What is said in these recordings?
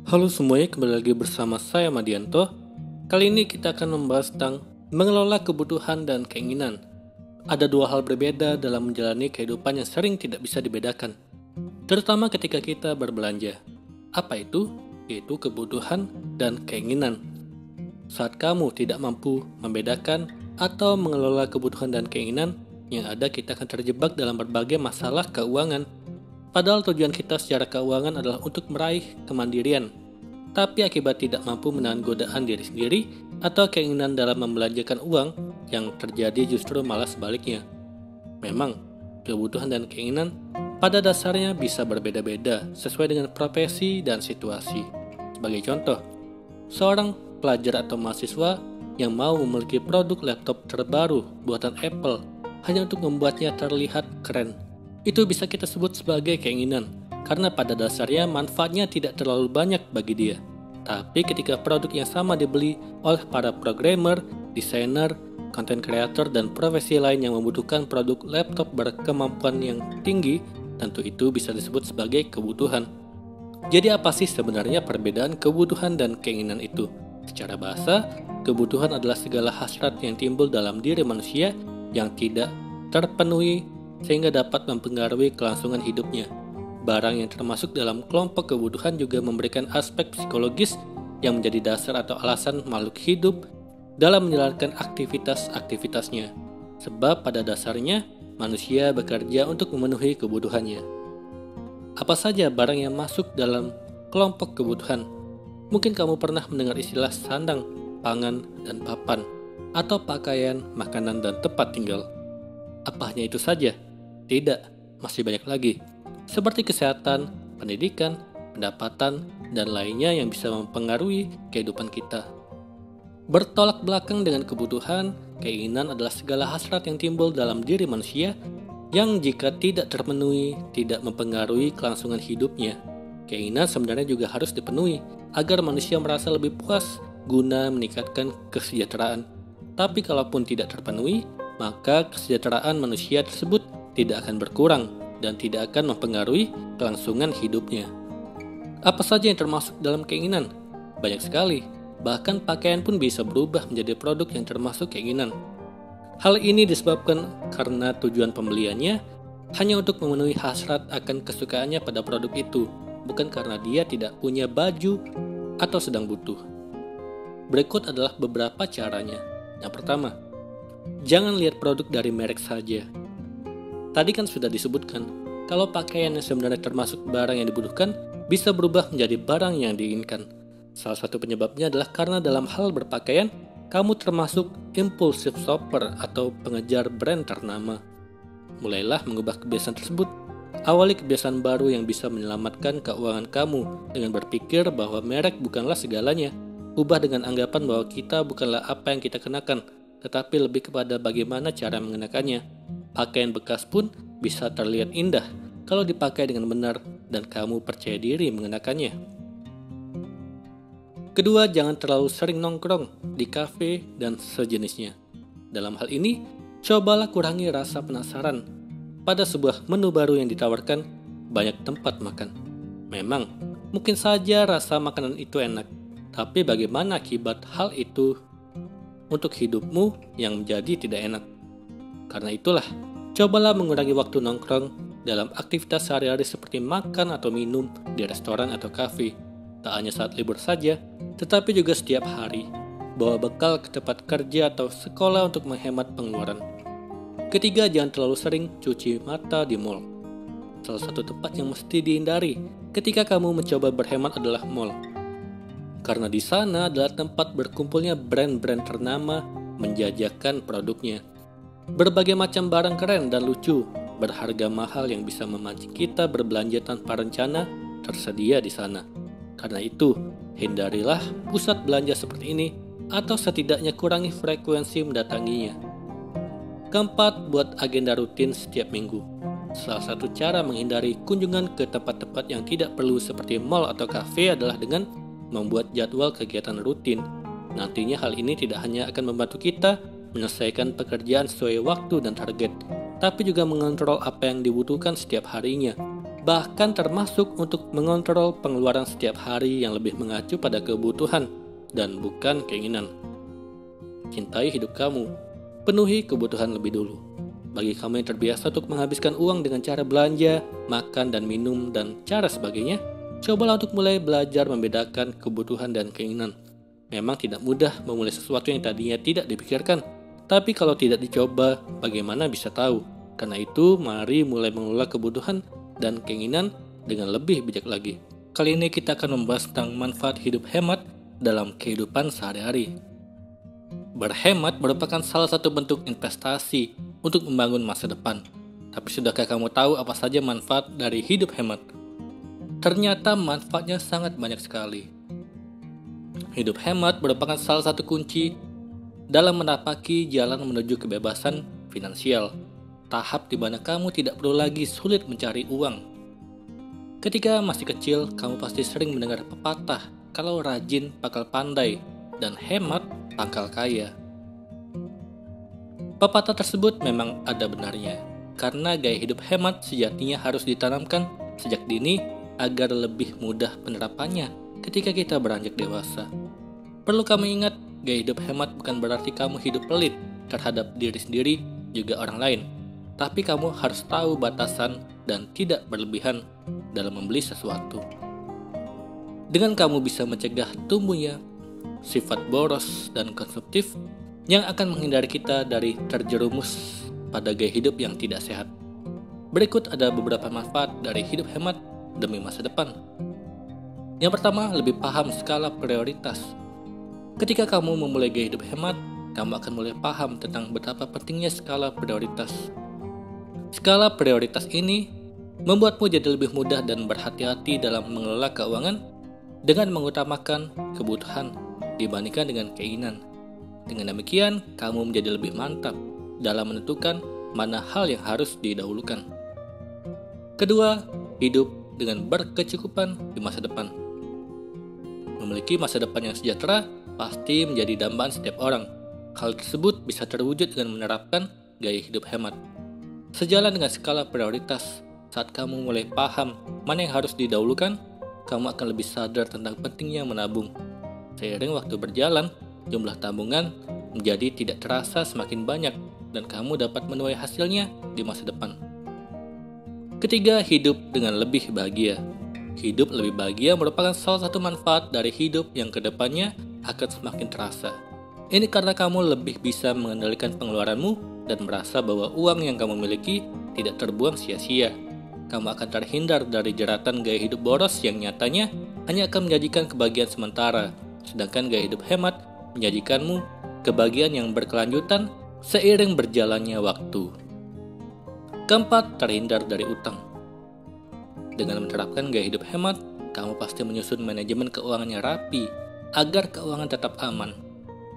Halo semuanya, kembali lagi bersama saya Madianto. Kali ini kita akan membahas tentang mengelola kebutuhan dan keinginan. Ada dua hal berbeda dalam menjalani kehidupan yang sering tidak bisa dibedakan, terutama ketika kita berbelanja. Apa itu? Yaitu kebutuhan dan keinginan. Saat kamu tidak mampu membedakan atau mengelola kebutuhan dan keinginan, yang ada kita akan terjebak dalam berbagai masalah keuangan. Padahal tujuan kita secara keuangan adalah untuk meraih kemandirian. Tapi akibat tidak mampu menahan godaan diri sendiri atau keinginan dalam membelanjakan uang, yang terjadi justru malah sebaliknya. Memang, kebutuhan dan keinginan pada dasarnya bisa berbeda-beda sesuai dengan profesi dan situasi. Sebagai contoh, seorang pelajar atau mahasiswa yang mau memiliki produk laptop terbaru buatan Apple hanya untuk membuatnya terlihat keren, itu bisa kita sebut sebagai keinginan, karena pada dasarnya manfaatnya tidak terlalu banyak bagi dia. Tapi ketika produk yang sama dibeli oleh para programmer, desainer, content creator, dan profesi lain yang membutuhkan produk laptop berkemampuan yang tinggi, tentu itu bisa disebut sebagai kebutuhan. Jadi apa sih sebenarnya perbedaan kebutuhan dan keinginan itu? Secara bahasa, kebutuhan adalah segala hasrat yang timbul dalam diri manusia yang tidak terpenuhi sehingga dapat mempengaruhi kelangsungan hidupnya. Barang yang termasuk dalam kelompok kebutuhan juga memberikan aspek psikologis yang menjadi dasar atau alasan makhluk hidup dalam menjalankan aktivitas-aktivitasnya. Sebab pada dasarnya, manusia bekerja untuk memenuhi kebutuhannya. Apa saja barang yang masuk dalam kelompok kebutuhan? Mungkin kamu pernah mendengar istilah sandang, pangan, dan papan, atau pakaian, makanan, dan tempat tinggal. Apa hanya itu saja? Tidak, masih banyak lagi. Seperti kesehatan, pendidikan, pendapatan, dan lainnya yang bisa mempengaruhi kehidupan kita. Bertolak belakang dengan kebutuhan, keinginan adalah segala hasrat yang timbul dalam diri manusia yang jika tidak terpenuhi, tidak mempengaruhi kelangsungan hidupnya. Keinginan sebenarnya juga harus dipenuhi agar manusia merasa lebih puas guna meningkatkan kesejahteraan. Tapi kalaupun tidak terpenuhi, maka kesejahteraan manusia tersebut tidak akan berkurang dan tidak akan mempengaruhi kelangsungan hidupnya. Apa saja yang termasuk dalam keinginan? Banyak sekali, bahkan pakaian pun bisa berubah menjadi produk yang termasuk keinginan. Hal ini disebabkan karena tujuan pembeliannya hanya untuk memenuhi hasrat akan kesukaannya pada produk itu, bukan karena dia tidak punya baju atau sedang butuh. Berikut adalah beberapa caranya. Yang pertama, jangan lihat produk dari merek saja. Tadi kan sudah disebutkan, kalau pakaian yang sebenarnya termasuk barang yang dibutuhkan bisa berubah menjadi barang yang diinginkan. Salah satu penyebabnya adalah karena dalam hal berpakaian, kamu termasuk impulsive shopper atau pengejar brand ternama. Mulailah mengubah kebiasaan tersebut. Awali kebiasaan baru yang bisa menyelamatkan keuangan kamu dengan berpikir bahwa merek bukanlah segalanya. Ubah dengan anggapan bahwa kita bukanlah apa yang kita kenakan, tetapi lebih kepada bagaimana cara mengenakannya. Pakaian bekas pun bisa terlihat indah kalau dipakai dengan benar dan kamu percaya diri mengenakannya. Kedua, jangan terlalu sering nongkrong di kafe dan sejenisnya. Dalam hal ini, cobalah kurangi rasa penasaran. Pada sebuah menu baru yang ditawarkan, banyak tempat makan. Memang, mungkin saja rasa makanan itu enak, tapi bagaimana akibat hal itu untuk hidupmu yang menjadi tidak enak? Karena itulah, cobalah mengurangi waktu nongkrong dalam aktivitas sehari-hari seperti makan atau minum di restoran atau kafe. Tak hanya saat libur saja, tetapi juga setiap hari. Bawa bekal ke tempat kerja atau sekolah untuk menghemat pengeluaran. Ketiga, jangan terlalu sering cuci mata di mall. Salah satu tempat yang mesti dihindari ketika kamu mencoba berhemat adalah mall. Karena di sana adalah tempat berkumpulnya brand-brand ternama menjajakan produknya. Berbagai macam barang keren dan lucu, berharga mahal yang bisa memancing kita berbelanja tanpa rencana tersedia di sana. Karena itu, hindarilah pusat belanja seperti ini atau setidaknya kurangi frekuensi mendatanginya. Keempat, buat agenda rutin setiap minggu. Salah satu cara menghindari kunjungan ke tempat-tempat yang tidak perlu seperti mall atau kafe adalah dengan membuat jadwal kegiatan rutin. Nantinya hal ini tidak hanya akan membantu kita menyelesaikan pekerjaan sesuai waktu dan target, tapi juga mengontrol apa yang dibutuhkan setiap harinya. bahkan termasuk untuk mengontrol pengeluaran setiap hari yang lebih mengacu pada kebutuhan dan bukan keinginan. Cintai hidup kamu, penuhi kebutuhan lebih dulu. Bagi kamu yang terbiasa untuk menghabiskan uang dengan cara belanja, makan dan minum, dan cara sebagainya, cobalah untuk mulai belajar membedakan kebutuhan dan keinginan. Memang tidak mudah memulai sesuatu yang tadinya tidak dipikirkan, tapi kalau tidak dicoba, bagaimana bisa tahu? Karena itu, mari mulai mengelola kebutuhan dan keinginan dengan lebih bijak lagi. Kali ini kita akan membahas tentang manfaat hidup hemat dalam kehidupan sehari-hari. Berhemat merupakan salah satu bentuk investasi untuk membangun masa depan. Tapi sudahkah kamu tahu apa saja manfaat dari hidup hemat? Ternyata manfaatnya sangat banyak sekali. Hidup hemat merupakan salah satu kunci dalam menapaki jalan menuju kebebasan finansial. Tahap di mana kamu tidak perlu lagi sulit mencari uang. Ketika masih kecil, kamu pasti sering mendengar pepatah, kalau rajin pangkal pandai, dan hemat pangkal kaya. Pepatah tersebut memang ada benarnya, karena gaya hidup hemat sejatinya harus ditanamkan sejak dini agar lebih mudah penerapannya ketika kita beranjak dewasa. Perlu kamu ingat, gaya hidup hemat bukan berarti kamu hidup pelit terhadap diri sendiri juga orang lain. Tapi kamu harus tahu batasan dan tidak berlebihan dalam membeli sesuatu. Dengan kamu bisa mencegah tumbuhnya sifat boros dan konsumtif yang akan menghindari kita dari terjerumus pada gaya hidup yang tidak sehat. Berikut ada beberapa manfaat dari hidup hemat demi masa depan. Yang pertama, lebih paham skala prioritas. Ketika kamu memulai gaya hidup hemat, kamu akan mulai paham tentang betapa pentingnya skala prioritas. Skala prioritas ini membuatmu jadi lebih mudah dan berhati-hati dalam mengelola keuangan dengan mengutamakan kebutuhan dibandingkan dengan keinginan. Dengan demikian, kamu menjadi lebih mantap dalam menentukan mana hal yang harus didahulukan. Kedua, hidup dengan berkecukupan di masa depan. Memiliki masa depan yang sejahtera pasti menjadi dambaan setiap orang. Hal tersebut bisa terwujud dengan menerapkan gaya hidup hemat. Sejalan dengan skala prioritas, saat kamu mulai paham mana yang harus didahulukan, kamu akan lebih sadar tentang pentingnya menabung. Seiring waktu berjalan, jumlah tabungan menjadi tidak terasa semakin banyak dan kamu dapat menuai hasilnya di masa depan. Ketiga, hidup dengan lebih bahagia. Hidup lebih bahagia merupakan salah satu manfaat dari hidup yang kedepannya akan semakin terasa. Ini karena kamu lebih bisa mengendalikan pengeluaranmu dan merasa bahwa uang yang kamu miliki tidak terbuang sia-sia. Kamu akan terhindar dari jeratan gaya hidup boros yang nyatanya hanya akan menjanjikan kebahagiaan sementara, sedangkan gaya hidup hemat menjanjikanmu kebahagiaan yang berkelanjutan seiring berjalannya waktu. Keempat, terhindar dari utang. Dengan menerapkan gaya hidup hemat, kamu pasti menyusun manajemen keuangannya rapi agar keuangan tetap aman.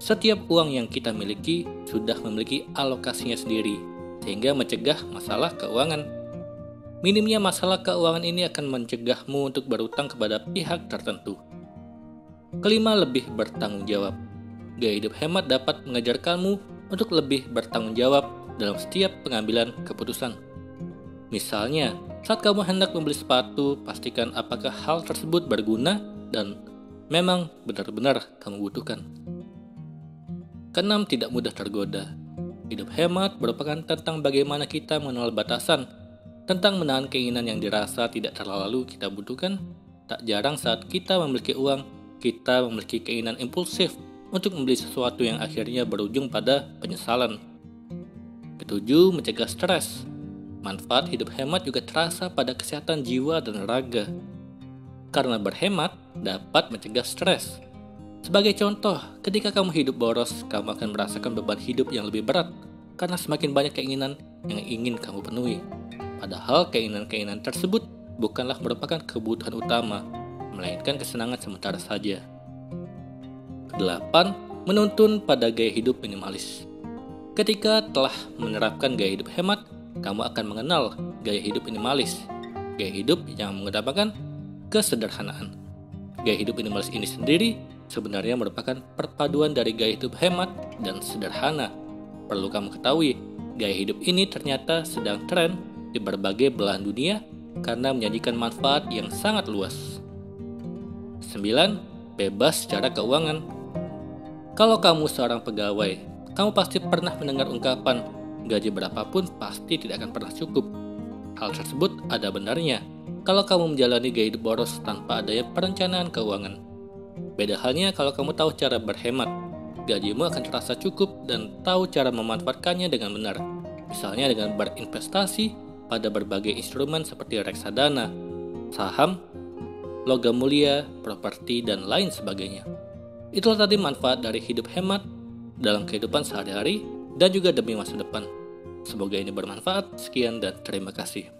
Setiap uang yang kita miliki sudah memiliki alokasinya sendiri, sehingga mencegah masalah keuangan. Minimnya masalah keuangan ini akan mencegahmu untuk berutang kepada pihak tertentu. Kelima, lebih bertanggung jawab. Gaya hidup hemat dapat mengajarkanmu untuk lebih bertanggung jawab dalam setiap pengambilan keputusan. Misalnya, saat kamu hendak membeli sepatu, pastikan apakah hal tersebut berguna dan memang benar-benar kamu butuhkan. Keenam, tidak mudah tergoda. Hidup hemat merupakan tentang bagaimana kita mengenal batasan, tentang menahan keinginan yang dirasa tidak terlalu kita butuhkan. Tak jarang saat kita memiliki uang, kita memiliki keinginan impulsif untuk membeli sesuatu yang akhirnya berujung pada penyesalan. Ketujuh, mencegah stres. Manfaat hidup hemat juga terasa pada kesehatan jiwa dan raga. Karena berhemat dapat mencegah stres. Sebagai contoh, ketika kamu hidup boros, kamu akan merasakan beban hidup yang lebih berat karena semakin banyak keinginan yang ingin kamu penuhi. Padahal keinginan-keinginan tersebut bukanlah merupakan kebutuhan utama, melainkan kesenangan sementara saja. 8. Menuntun pada gaya hidup minimalis. Ketika telah menerapkan gaya hidup hemat, kamu akan mengenal gaya hidup minimalis, gaya hidup yang mengedepankan kesederhanaan. Gaya hidup minimalis ini sendiri sebenarnya merupakan perpaduan dari gaya hidup hemat dan sederhana. Perlu kamu ketahui, gaya hidup ini ternyata sedang tren di berbagai belahan dunia karena menjanjikan manfaat yang sangat luas. 9. Bebas secara keuangan. Kalau kamu seorang pegawai, kamu pasti pernah mendengar ungkapan, gaji berapapun pasti tidak akan pernah cukup. Hal tersebut ada benarnya kalau kamu menjalani gaya hidup boros tanpa adanya perencanaan keuangan. Beda halnya kalau kamu tahu cara berhemat, gajimu akan terasa cukup dan tahu cara memanfaatkannya dengan benar. Misalnya dengan berinvestasi pada berbagai instrumen seperti reksadana, saham, logam mulia, properti, dan lain sebagainya. Itulah tadi manfaat dari hidup hemat dalam kehidupan sehari-hari dan juga demi masa depan. Semoga ini bermanfaat. Sekian dan terima kasih.